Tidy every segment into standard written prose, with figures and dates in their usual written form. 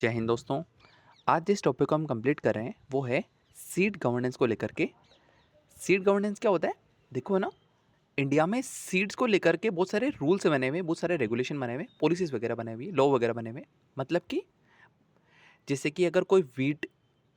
जय हिंद दोस्तों। आज जिस टॉपिक को हम कंप्लीट कर रहे हैं वो है सीड गवर्नेंस को लेकर के। सीड गवर्नेंस क्या होता है? देखो ना, इंडिया में सीड्स को लेकर के बहुत सारे रूल्स बने हुए, बहुत सारे रेगुलेशन बने हुए, पॉलिसीज वगैरह बने हुए, लॉ वगैरह बने हुए। मतलब कि जैसे कि अगर कोई वीट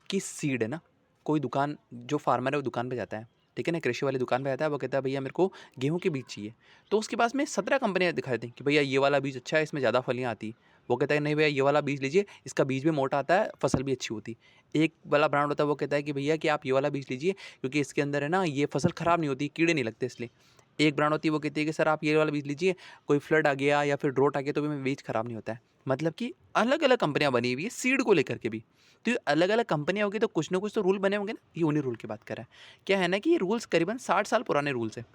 की सीड है ना, कोई दुकान जो फार्मर है वो दुकान पे जाता है, ठीक है ना, कृषि वाली दुकान पे जाता है, वो कहता है भैया मेरे को गेहूं के बीज चाहिए। तो उसके पास में 17 कंपनियां दिखाई दें कि भैया ये वाला बीज अच्छा है, इसमें ज़्यादा फलियाँ आती। वो कहता है नहीं भैया ये वाला बीज लीजिए, इसका बीज भी मोटा आता है, फसल भी अच्छी होती। एक वाला ब्रांड होता है, वो कहता है कि भैया कि आप ये वाला बीज लीजिए क्योंकि इसके अंदर है ना ये फसल ख़राब नहीं होती, कीड़े नहीं लगते इसलिए। एक ब्रांड होती है, वो कहती है कि सर आप ये वाला बीज लीजिए, कोई फ्लड आ गया या फिर ड्रोट आ गया तो भी बीज ख़राब नहीं होता है। मतलब कि अलग अलग कंपनियां बनी हुई है सीड को लेकर के भी। तो ये अलग अलग कंपनियां होगी तो कुछ ना कुछ तो रूल बने होंगे ना। ये उन्हीं रूल की बात कर रहा है। क्या है ना कि ये रूल्स करीबन 60 साल पुराने रूल्स है।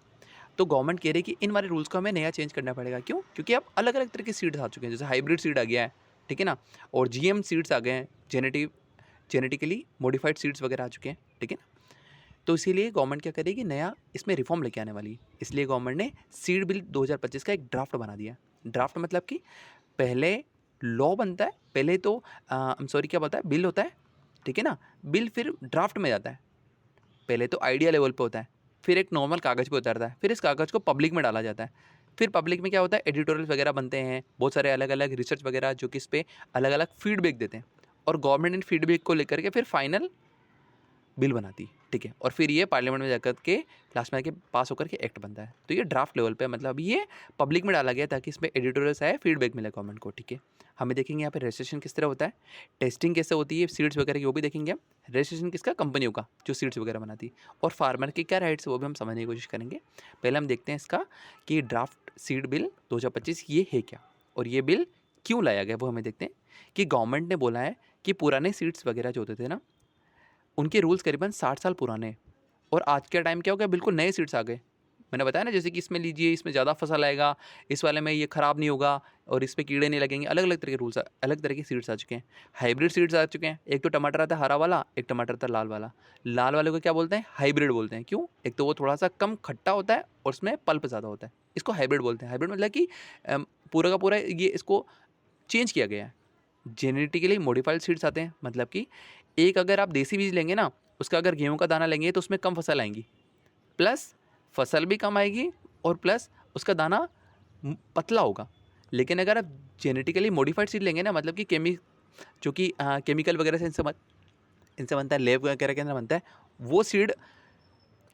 तो गवर्नमेंट कह रही है कि इन वाले रूल्स को हमें नया चेंज करना पड़ेगा। क्यों? क्योंकि अब अलग अलग तरह के सीड्स आ चुके हैं, जैसे हाइब्रिड सीड आ गया है, ठीक है ना, और जीएम सीड्स आ गए हैं, जेनेटिकली मॉडिफाइड सीड्स वगैरह आ चुके हैं, ठीक है ना। तो इसीलिए गवर्नमेंट क्या करेगी, नया इसमें रिफॉर्म लेके आने वाली है। इसलिए गवर्नमेंट ने सीड बिल 2025 का एक ड्राफ्ट बना दिया। ड्राफ्ट मतलब कि पहले लॉ बनता है, पहले तो सॉरी क्या बोलता है, बिल होता है, ठीक है ना। बिल फिर ड्राफ्ट में जाता है। पहले तो आइडिया लेवल पे होता है, फिर एक नॉर्मल कागज़ पे उतरता है, फिर इस कागज़ को पब्लिक में डाला जाता है। फिर पब्लिक में क्या होता है, एडिटोरियल वगैरह बनते हैं, बहुत सारे अलग अलग रिसर्च वगैरह जो कि इस पे अलग अलग फीडबैक देते हैं। और गवर्नमेंट इन फीडबैक को लेकर के फिर फाइनल बिल बनाती, ठीक है। और फिर ये पार्लियामेंट में जाकर के लास्ट में आके पास होकर के एक्ट बनता है। तो ये ड्राफ्ट लेवल पे, मतलब ये पब्लिक में डाला गया ताकि इसमें एडिटोरियल्स आए, फीडबैक मिले गवर्नमेंट को, ठीक है। हमें देखेंगे यहाँ पे रजिस्ट्रेशन किस तरह होता है, टेस्टिंग कैसे होती है सीड्स वगैरह की, वो भी देखेंगे हम। रजिस्ट्रेशन किसका? कंपनियों का, जो सीड्स वगैरह बनाती है। और फार्मर के क्या राइट्स है वो भी हम समझने की कोशिश करेंगे। पहले हम देखते हैं इसका कि ड्राफ्ट सीड बिल 2025 ये है क्या, और ये बिल क्यों लाया गया वो हमें देखते हैं। कि गवर्नमेंट ने बोला है कि पुराने सीड्स वगैरह जो होते थे ना, उनके रूल्स करीबन 60 साल पुराने हैं। और आज के टाइम क्या हो गया, बिल्कुल नए सीड्स आ गए। मैंने बताया ना, जैसे कि इसमें लीजिए, इसमें ज़्यादा फसल आएगा, इस वाले में ये ख़राब नहीं होगा, और इस पे कीड़े नहीं लगेंगे। अलग अलग तरह के रूल्स, अलग तरह के सीड्स आ चुके हैं। हाइब्रिड सीड्स आ चुके हैं। एक तो टमाटर आता है हरा वाला, एक टमाटर आता है लाल वाला। लाल वाले को क्या बोलते हैं? हाइब्रिड बोलते हैं। क्यों? एक तो वो थोड़ा सा कम खट्टा होता है और उसमें पल्प ज़्यादा होता है, इसको हाइब्रिड बोलते हैं। हाइब्रिड मतलब कि पूरा का पूरा ये इसको चेंज किया गया है। जेनेटिकली मॉडिफाइड सीड्स आते हैं, मतलब कि एक अगर आप देसी बीज लेंगे ना, उसका अगर गेहूं का दाना लेंगे तो उसमें कम फसल आएंगी, प्लस फसल भी कम आएगी, और प्लस उसका दाना पतला होगा। लेकिन अगर आप जेनेटिकली मॉडिफाइड सीड लेंगे ना, मतलब कि जो कि केमिकल वगैरह से इनसे बनता है, लैब वगैरह के अंदर बनता है, वो सीड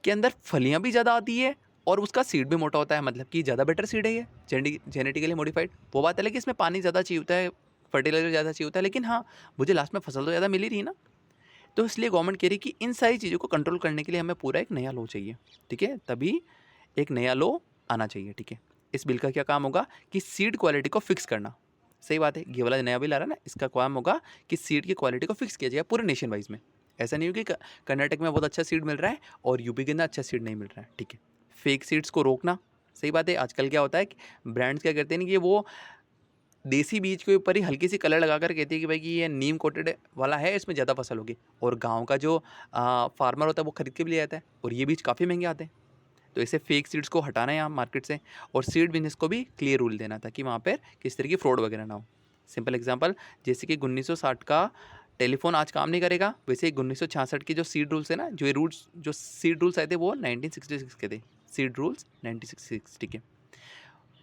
के अंदर फलियां भी ज़्यादा आती है और उसका सीड भी मोटा होता है। मतलब कि ज़्यादा बेटर सीड है ये जेनेटिकली मॉडिफाइड। वो बात है कि इसमें पानी ज़्यादा चाहिए होता है, फर्टिलाइजर ज़्यादा चाहिए होता है, लेकिन हाँ, मुझे लास्ट में फसल तो ज़्यादा मिल ही रही है ना। तो इसलिए गवर्नमेंट कह रही है कि इन सारी चीज़ों को कंट्रोल करने के लिए हमें पूरा एक नया लॉ चाहिए, ठीक है। तभी एक नया लॉ आना चाहिए, ठीक है। इस बिल का क्या काम होगा कि सीड क्वालिटी को फिक्स करना। सही बात है, ये वाला नया बिल आ रहा है ना, इसका काम होगा कि सीड की क्वालिटी को फिक्स किया जाएगा पूरे नेशन वाइज में। ऐसा नहीं हो कि कर्नाटक में बहुत अच्छा सीड मिल रहा है और यूपी के अंदर अच्छा सीड नहीं मिल रहा है, ठीक है। फेक सीड्स को रोकना। सही बात है, आजकल क्या होता है कि ब्रांड्स क्या करते हैं कि वो देसी बीज के ऊपर ही हल्की सी कलर लगाकर कहती है कि भाई कि ये नीम कोटेड वाला है, इसमें ज़्यादा फसल होगी। और गांव का जो फार्मर होता है वो खरीद के भी ले आता है, और ये बीज काफ़ी महंगे आते हैं। तो ऐसे फेक सीड्स को हटाना है यहाँ मार्केट से, और सीड बिजनेस को भी क्लियर रूल देना ताकि वहाँ पर किस तरह की फ्रॉड वगैरह ना हो। सिंपल एग्जांपल, जैसे कि 1960 का टेलीफोन आज काम नहीं करेगा, वैसे ही 1966 के जो सीड रूल्स है ना, जो सीड रूल्स आए थे वो 1966 के थे। सीड रूल्स 1966, ठीक है।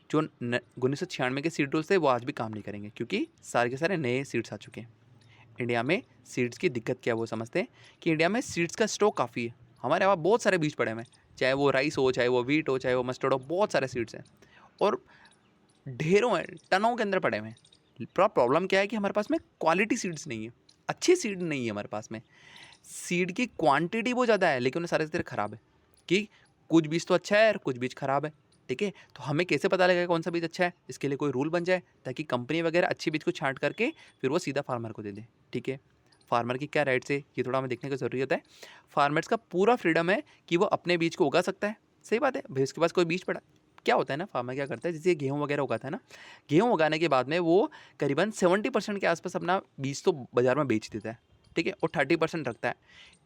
जो 1996 के सीड रूल्स थे वो आज भी काम नहीं करेंगे, क्योंकि सारे के सारे नए सीड्स आ चुके हैं। इंडिया में सीड्स की दिक्कत क्या है वो समझते हैं कि इंडिया में सीड्स का स्टॉक काफ़ी है। हमारे यहाँ बहुत सारे बीज पड़े हुए हैं, चाहे वो राइस हो, चाहे वो वीट हो, चाहे वो मस्टर्ड हो, बहुत सारे सीड्स हैं और ढेरों हैं, टनों के अंदर पड़े हुए हैं। प्रॉब्लम क्या है कि हमारे पास में क्वालिटी सीड्स नहीं है, अच्छी सीड नहीं है हमारे पास में। सीड की क्वांटिटी बहुत ज़्यादा है, लेकिन उन्हें सारे तरह ख़राब है कि कुछ बीज तो अच्छा है और कुछ बीज ख़राब है, ठीक है। तो हमें कैसे पता लगेगा कौन सा बीज अच्छा है? इसके लिए कोई रूल बन जाए ताकि कंपनी वगैरह अच्छी बीज को छांट करके फिर वो सीधा फार्मर को दे दे, ठीक है। फार्मर की क्या राइट्स है ये थोड़ा हमें देखने की ज़रूरत है। फार्मर्स का पूरा फ्रीडम है कि वो अपने बीज को उगा सकता है। सही बात है भाई, उसके पास कोई बीज पड़ा, क्या होता है ना, फार्मर क्या करता है, जैसे गेहूँ वगैरह उगाता है ना, गेहूँ उगाने के बाद में वो करीबन 70% के आसपास अपना बीज तो बाजार में बेच देता है, ठीक है, और 30% रखता है।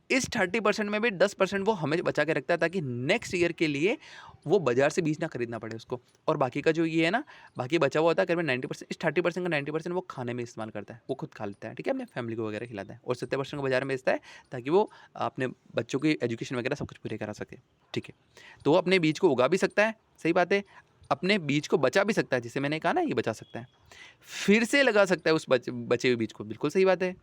इस 30% में भी 10% वो हमें बचा के रखता है ताकि नेक्स्ट ईयर के लिए वो बाजार से बीज ना खरीदना पड़े उसको। और बाकी का जो ये है ना, बाकी बचा हुआ होता है करीबन 90%, इस 30% का 90% वो खाने में इस्तेमाल करता है, वो खुद खा लेता है, ठीक है, अपने फैमिली को वगैरह खिलाता है, और 70% को बाजार में बेचता है ताकि वो अपने बच्चों की एजुकेशन वगैरह सब कुछ पूरे करा सके, ठीक है। तो वो अपने बीज को उगा भी सकता है, सही बात है, अपने बीज को बचा भी सकता है, जिसे मैंने कहा ना ये बचा सकता है, फिर से लगा सकता है उस बचे हुए बीज को, बिल्कुल सही बात है,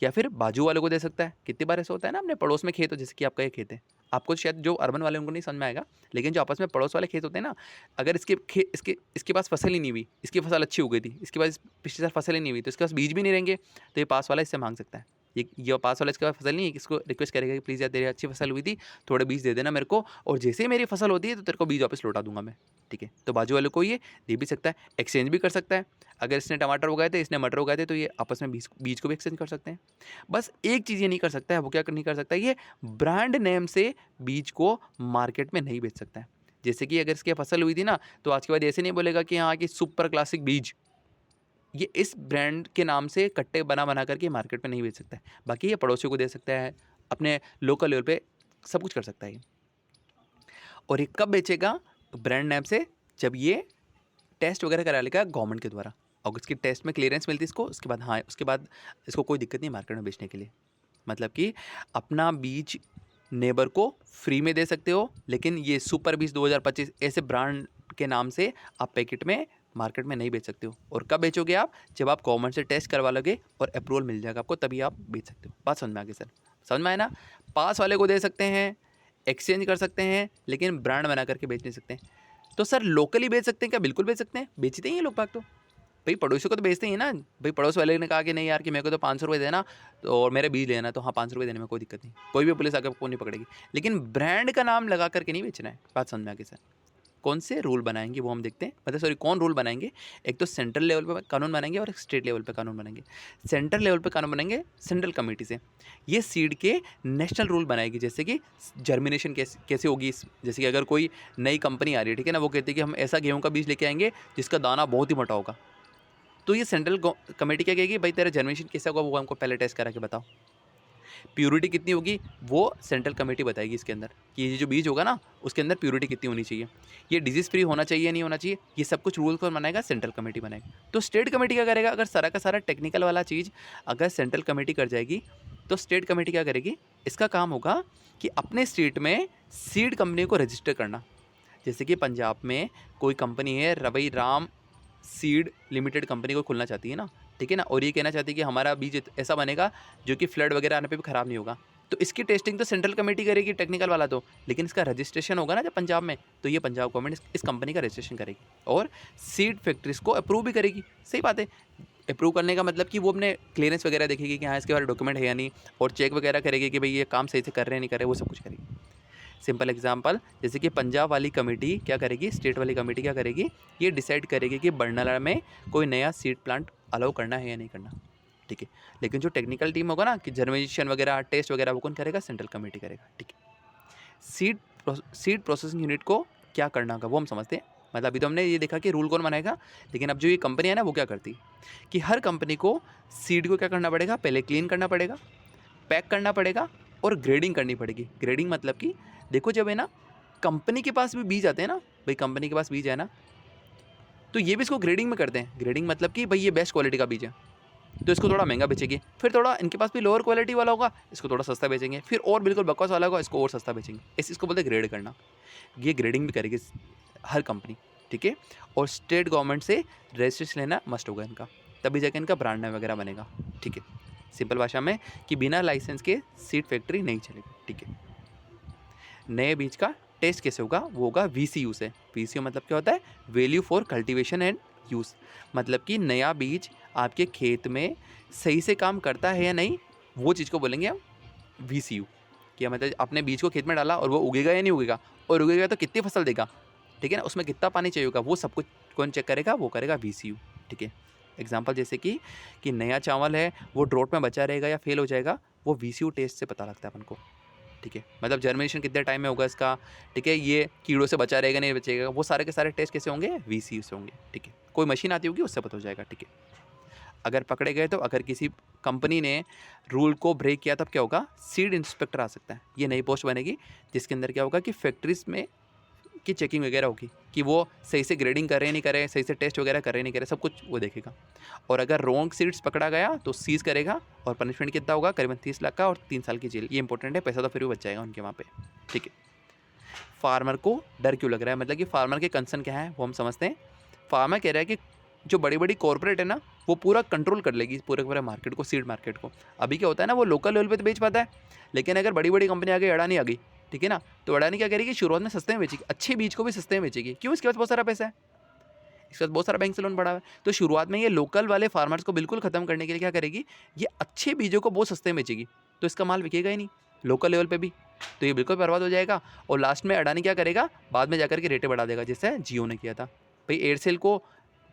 या फिर बाजू वालों को दे सकता है। कितनी बार ऐसा होता है ना, अपने पड़ोस में खेत हो, जैसे कि आपका ये खेत है, आपको शायद जो अर्बन वाले उनको नहीं समझ में आएगा, लेकिन जो आपस में पड़ोस वाले खेत होते हैं ना, अगर इसके पास फसल ही नहीं हुई, इसकी फसल अच्छी हो गई थी, इसके पास पिछले साल फसल ही नहीं हुई, तो इसके पास बीज भी नहीं रहेंगे, तो ये पास वाला इससे मांग सकता है। ये पास वाला इसके पास फसल नहीं है, इसको रिक्वेस्ट करेगा कि प्लीज़ यार तेरी अच्छी फसल हुई थी, थोड़े बीज दे देना मेरे को, और जैसे ही मेरी फसल होती है तो तेरे को बीज वापस लौटा दूंगा मैं, ठीक है। तो बाजू वाले को ये दे भी सकता है, एक्सचेंज भी कर सकता है। अगर इसने टमाटर उगाए थे, इसने मटर उगाए थे, तो ये आपस में बीज को भी एक्सचेंज कर सकते हैं। बस एक चीज़ ये नहीं कर सकता है, वो क्या नहीं कर सकता है, ये ब्रांड नेम से बीज को मार्केट में नहीं बेच सकता है। जैसे कि अगर इसकी फसल हुई थी ना, तो आज के बाद ऐसे नहीं बोलेगा कि हाँ कि सुपर क्लासिक बीज, ये इस ब्रांड के नाम से कट्टे बना बना करके मार्केट में नहीं बेच सकता है। बाकी ये पड़ोसियों को दे सकता है, अपने लोकल लेवल पे सब कुछ कर सकता है ये। और ये कब बेचेगा ब्रांड नेम से, जब ये टेस्ट वगैरह करा लेगा गवर्नमेंट के द्वारा, और उसकी टेस्ट में क्लियरेंस मिलती है इसको, उसके बाद हाँ, उसके बाद इसको कोई दिक्कत नहीं मार्केट में बेचने के लिए। मतलब कि अपना बीज नेबर को फ्री में दे सकते हो, लेकिन ये सुपर बीज 2025 ऐसे ब्रांड के नाम से आप पैकेट में मार्केट में नहीं बेच सकते हो। और कब बेचोगे आप, जब आप गवर्नमेंट से टेस्ट करवा लोगे और अप्रूवल मिल जाएगा आपको, तभी आप बेच सकते हो। बात समझ में आ गई सर? समझ में आया ना? पास वाले को दे सकते हैं, एक्सचेंज कर सकते हैं, लेकिन ब्रांड बना करके बेच नहीं सकते। तो सर लोकली बेच सकते हैं क्या? बिल्कुल बेच सकते हैं, बेचते ही हैं लोग बाग तो। भाई पड़ोसियों को तो बेचते ही ना, भाई पड़ोस वाले ने कहा कि नहीं यार कि मेरे को तो 500 रुपये देना, तो और मेरे बीज लेना, तो हाँ 500 रुपये देने में कोई दिक्कत नहीं, कोई भी पुलिस आकर आपको नहीं पकड़ेगी। लेकिन ब्रांड का नाम लगा करके नहीं बेचना है। बात समझ में आ गई सर? कौन से रूल बनाएंगे वो हम देखते हैं, मतलब सॉरी कौन रूल बनाएंगे। एक तो सेंट्रल लेवल पे कानून बनाएंगे और एक स्टेट लेवल पे कानून बनाएंगे। सेंट्रल लेवल पे कानून बनाएंगे सेंट्रल कमेटी से, ये सीड के नेशनल रूल बनाएगी, जैसे कि जर्मिनेशन कैसे होगी। जैसे कि अगर कोई नई कंपनी आ रही है, ठीक है ना, वो कहती है कि हम ऐसा गेहूँ का बीज लेके आएंगे जिसका दाना बहुत ही मोटा होगा, तो ये सेंट्रल कमेटी क्या कहेगी, भाई तेरा जर्मिनेशन कैसा होगा वो हमको पहले टेस्ट करा के बताओ। प्यूरिटी कितनी होगी वो सेंट्रल कमेटी बताएगी इसके अंदर, कि ये जो बीज होगा ना उसके अंदर प्यूरिटी कितनी होनी चाहिए, ये डिजीज़ फ्री होना चाहिए नहीं होना चाहिए, ये सब कुछ रूल कौन बनाएगा, सेंट्रल कमेटी बनाएगी। तो स्टेट कमेटी क्या करेगा, अगर सारा का सारा टेक्निकल वाला चीज़ अगर सेंट्रल कमेटी कर जाएगी, तो स्टेट कमेटी क्या करेगी, इसका काम होगा कि अपने स्टेट में सीड कंपनी को रजिस्टर करना। जैसे कि पंजाब में कोई कंपनी है, रवई राम सीड लिमिटेड कंपनी को खुलना चाहती है ना, ठीक है ना, और ये कहना चाहती है कि हमारा बीज ऐसा बनेगा जो कि फ्लड वगैरह आने पे भी ख़राब नहीं होगा, तो इसकी टेस्टिंग तो सेंट्रल कमेटी करेगी टेक्निकल वाला तो, लेकिन इसका रजिस्ट्रेशन होगा ना जब पंजाब में, तो ये पंजाब गवर्नमेंट इस कंपनी का रजिस्ट्रेशन करेगी और सीड फैक्ट्रीज को अप्रूव भी करेगी। सही बात है, अप्रूव करने का मतलब कि वो अपने क्लियरेंस वगैरह देखेगी कि हाँ इसके बारे डॉक्यूमेंट है या नहीं, और चेक वगैरह करेगी कि भाई ये काम सही से कर रहे हैं नहीं कर रहे, वो सब कुछ करेगी। सिंपल एग्जांपल, जैसे कि पंजाब वाली कमेटी क्या करेगी, स्टेट वाली कमेटी क्या करेगी, ये डिसाइड करेगी कि बरनाला में कोई नया सीड प्लांट अलाउ करना है या नहीं करना, ठीक है। लेकिन जो टेक्निकल टीम होगा ना, कि जर्मिनेशन वगैरह टेस्ट वगैरह वो कौन करेगा, सेंट्रल कमेटी करेगा, ठीक है। सीड प्रोसेसिंग यूनिट को क्या करना होगा वो हम समझते हैं। मतलब अभी तो हमने ये देखा कि रूल कौन बनाएगा, लेकिन अब जो ये कंपनी है ना वो क्या करती है कि हर कंपनी को सीड को क्या करना पड़ेगा, पहले क्लीन करना पड़ेगा, पैक करना पड़ेगा और ग्रेडिंग करनी पड़ेगी। ग्रेडिंग मतलब कि देखो जब है ना कंपनी के पास भी बीज आते हैं ना, भाई कंपनी के पास बीज है ना, तो ये भी इसको ग्रेडिंग में करते हैं। ग्रेडिंग मतलब कि भाई ये बेस्ट क्वालिटी का बीज है तो इसको थोड़ा महंगा बेचेंगे, फिर थोड़ा इनके पास भी लोअर क्वालिटी वाला होगा इसको थोड़ा सस्ता बेचेंगे, फिर और बिल्कुल बकवास वाला होगा इसको और सस्ता बेचेंगे। इसको बोलते हैं ग्रेड करना। ये ग्रेडिंग भी करेगी हर कंपनी, ठीक है। और स्टेट गवर्नमेंट से रजिस्ट्रेशन लेना मस्ट होगा इनका, तभी जाके इनका ब्रांड नेम वगैरह बनेगा, ठीक है। सिंपल भाषा में कि बिना लाइसेंस के सीड फैक्ट्री नहीं चलेगी, ठीक है। नए बीज का टेस्ट कैसे होगा, वो होगा VCU से। VCU मतलब क्या होता है, value for cultivation and use, मतलब कि नया बीज आपके खेत में सही से काम करता है या नहीं, वो चीज़ को बोलेंगे हम VCU। कि मतलब आपने बीज को खेत में डाला और वो उगेगा या नहीं उगेगा, और उगेगा तो कितनी फसल देगा, ठीक है ना, उसमें कितना पानी चाहिए होगा, वो सब कुछ कौन चेक करेगा, वो करेगा VCU, ठीक है। एग्जाम्पल जैसे कि नया चावल है वो ड्रोट में बचा रहेगा या फेल हो जाएगा, वो VCU टेस्ट से पता लगता है अपन को, ठीक है। मतलब जर्मिनेशन कितने टाइम में होगा इसका, ठीक है, ये कीड़ों से बचा रहेगा नहीं बचेगा, वो सारे के सारे टेस्ट कैसे होंगे, VCU से होंगे, ठीक है। कोई मशीन आती होगी उससे पता हो जाएगा, ठीक है। अगर पकड़े गए तो अगर किसी कंपनी ने रूल को ब्रेक किया तब क्या होगा, सीड इंस्पेक्टर आ सकता है। ये नई पोस्ट बनेगी जिसके अंदर क्या होगा कि फैक्ट्रीज में की चेकिंग वगैरह होगी कि वो सही से ग्रेडिंग कर रहे नहीं कर रहे, सही से टेस्ट वगैरह कर रहे नहीं कर रहे, सब कुछ वो देखेगा। और अगर रॉन्ग सीड्स पकड़ा गया तो सीज करेगा और पनिशमेंट कितना होगा, करीबन 30 लाख का और 3 साल की जेल। ये इंपॉर्टेंट है, पैसा तो फिर भी बच जाएगा उनके वहाँ पे। ठीक है, फार्मर को डर क्यों लग रहा है, मतलब कि फार्मर के कंसर्न क्या है वो हम समझते हैं। फार्मर कह रहा है कि जो बड़ी बड़ी कॉर्पोरेट है ना, वो पूरा कंट्रोल कर लेगी पूरे पूरे मार्केट को, सीड मार्केट को। अभी क्या होता है ना, वो लोकल लेवल पे तो बेच पाता है, लेकिन अगर बड़ी बड़ी कंपनी आ गई, अडानी आ गई, ठीक है ना, तो अडानी क्या करेगी, शुरुआत में सस्ते में बेचेगी, अच्छे बीज को भी सस्ते में बेचेगी। क्यों? इसके पास बहुत सारा पैसा है, इसके पास बहुत सारा बैंक से लोन पड़ा हुआ है। तो शुरुआत में ये लोकल वाले फार्मर्स को बिल्कुल खत्म करने के लिए क्या करेगी, ये अच्छे बीजों को बहुत सस्ते में बेचेगी, तो इसका माल बिकेगा ही नहीं लोकल लेवल पे भी, तो ये बिल्कुल बर्बाद हो जाएगा। और लास्ट में अडानी क्या करेगा, बाद में जाकर के रेटें बढ़ा देगा, जैसे जियो ने किया था। भाई एयरसेल को,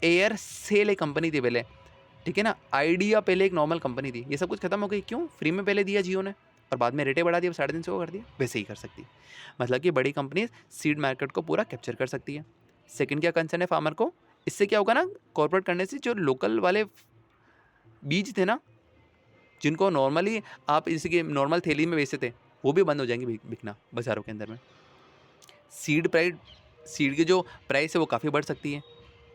एयरसेल एक कंपनी थी पहले, ठीक है ना, आइडिया पहले एक नॉर्मल कंपनी थी, ये सब कुछ खत्म हो गई। क्यों? फ्री में पहले दिया जियो ने और बाद में रेटें बढ़ा दी, अब 350 कर दिया। वैसे ही कर सकती है, मतलब कि बड़ी कंपनी सीड मार्केट को पूरा कैप्चर कर सकती है। सेकंड क्या कंसर्न है फार्मर को, इससे क्या होगा ना, कॉर्पोरेट करने से जो लोकल वाले बीज थे ना, जिनको नॉर्मली आप इसके नॉर्मल थैली में बेचते थे, वो भी बंद हो जाएंगे बिकना बाजारों के अंदर में। सीड प्राइस, सीड की जो प्राइस है वो काफ़ी बढ़ सकती है।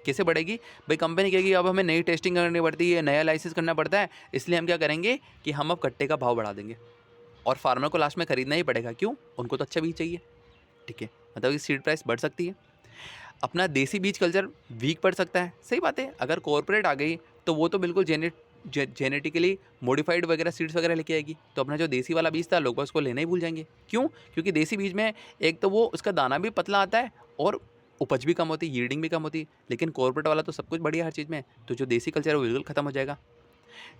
कैसे बढ़ेगी भाई, कंपनी कहेगी अब हमें नई टेस्टिंग करनी पड़ती है, नया लाइसेंस करना पड़ता है, इसलिए हम क्या करेंगे कि हम अब कट्टे का भाव बढ़ा देंगे और फार्मर को लास्ट में खरीदना ही पड़ेगा। क्यों? उनको तो अच्छा बीज चाहिए। ठीक है, मतलब कि सीड प्राइस बढ़ सकती है। अपना देसी बीज कल्चर वीक पड़ सकता है। सही बात है, अगर कॉर्पोरेट आ गई तो वो तो बिल्कुल जेनेटिकली मॉडिफाइड वगैरह सीड्स वगैरह लेके आएगी, तो अपना जो देसी वाला बीज था लोग उसको लेना ही भूल जाएंगे। क्यों? क्योंकि देसी बीज में एक तो वो उसका दाना भी पतला आता है और उपज भी कम होती है, यील्डिंग भी कम होती है। लेकिन कॉर्पोरेट वाला तो सब कुछ बढ़िया हर चीज़ में, तो जो देसी कल्चर है वो बिल्कुल खत्म हो जाएगा।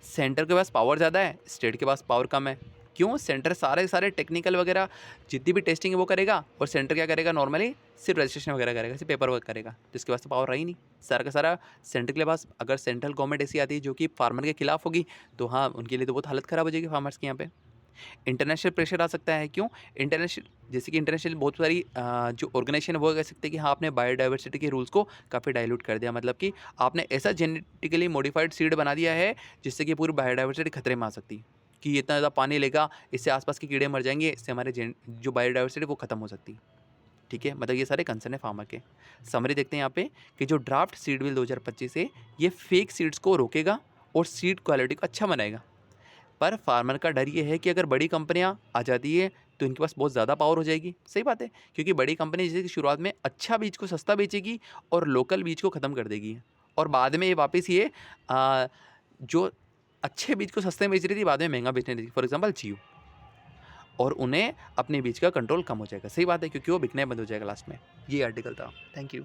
सेंटर के पास पावर ज़्यादा है, स्टेट के पास पावर कम है। क्यों? सेंटर सारे सारे टेक्निकल वगैरह जितनी भी टेस्टिंग है वो करेगा, और सेंटर क्या करेगा, नॉर्मली सिर्फ रजिस्ट्रेशन वगैरह करेगा, सिर्फ पेपर वर्क करेगा, तो इसके पास तो पावर रही नहीं। सारा का सारा सेंटर के पास। अगर सेंट्रल गवर्नमेंट ऐसी आती है जो कि फार्मर के खिलाफ होगी, तो हाँ, उनके लिए तो बहुत हालत ख़राब हो जाएगी फार्मर्स की यहाँ पे। इंटरनेशनल प्रेशर आ सकता है। क्यों? इंटरनेशनल, जैसे कि इंटरनेशनल बहुत सारी जो ऑर्गेनाइजेशन है वो कह सकते हैं कि हाँ, आपने बायोडाइवर्सिटी के रूल्स को काफ़ी डाइल्यूट कर दिया, मतलब कि आपने ऐसा जेनेटिकली मॉडिफाइड सीड बना दिया है जिससे कि पूरी बायोडाइवर्सिटी खतरे में आ सकती है, कि ये इतना ज़्यादा पानी लेगा, इससे आसपास के कीड़े मर जाएंगे, इससे हमारे जो बायोडाइवर्सिटी वो खत्म हो सकती है। ठीक है, मतलब ये सारे कंसर्न है फार्मर के। समरी देखते हैं यहाँ पे कि जो ड्राफ्ट सीड बिल 2025 है, ये फेक सीड्स को रोकेगा और सीड क्वालिटी को अच्छा बनाएगा। पर फार्मर का डर ये है कि अगर बड़ी कंपनियां आ जाती है तो इनके पास बहुत ज़्यादा पावर हो जाएगी। सही बात है, क्योंकि बड़ी कंपनी जैसे कि शुरुआत में अच्छा बीज को सस्ता बेचेगी और लोकल बीज को ख़त्म कर देगी, और बाद में ये वापस ये जो अच्छे बीज को सस्ते में बेच रही थी, बाद में महंगा बेचने लगी, फॉर एग्जाम्पल जियो, और उन्हें अपने बीज का कंट्रोल कम हो जाएगा। सही बात है, क्योंकि वो बिकना बंद हो जाएगा लास्ट में। ये आर्टिकल था। Thank you.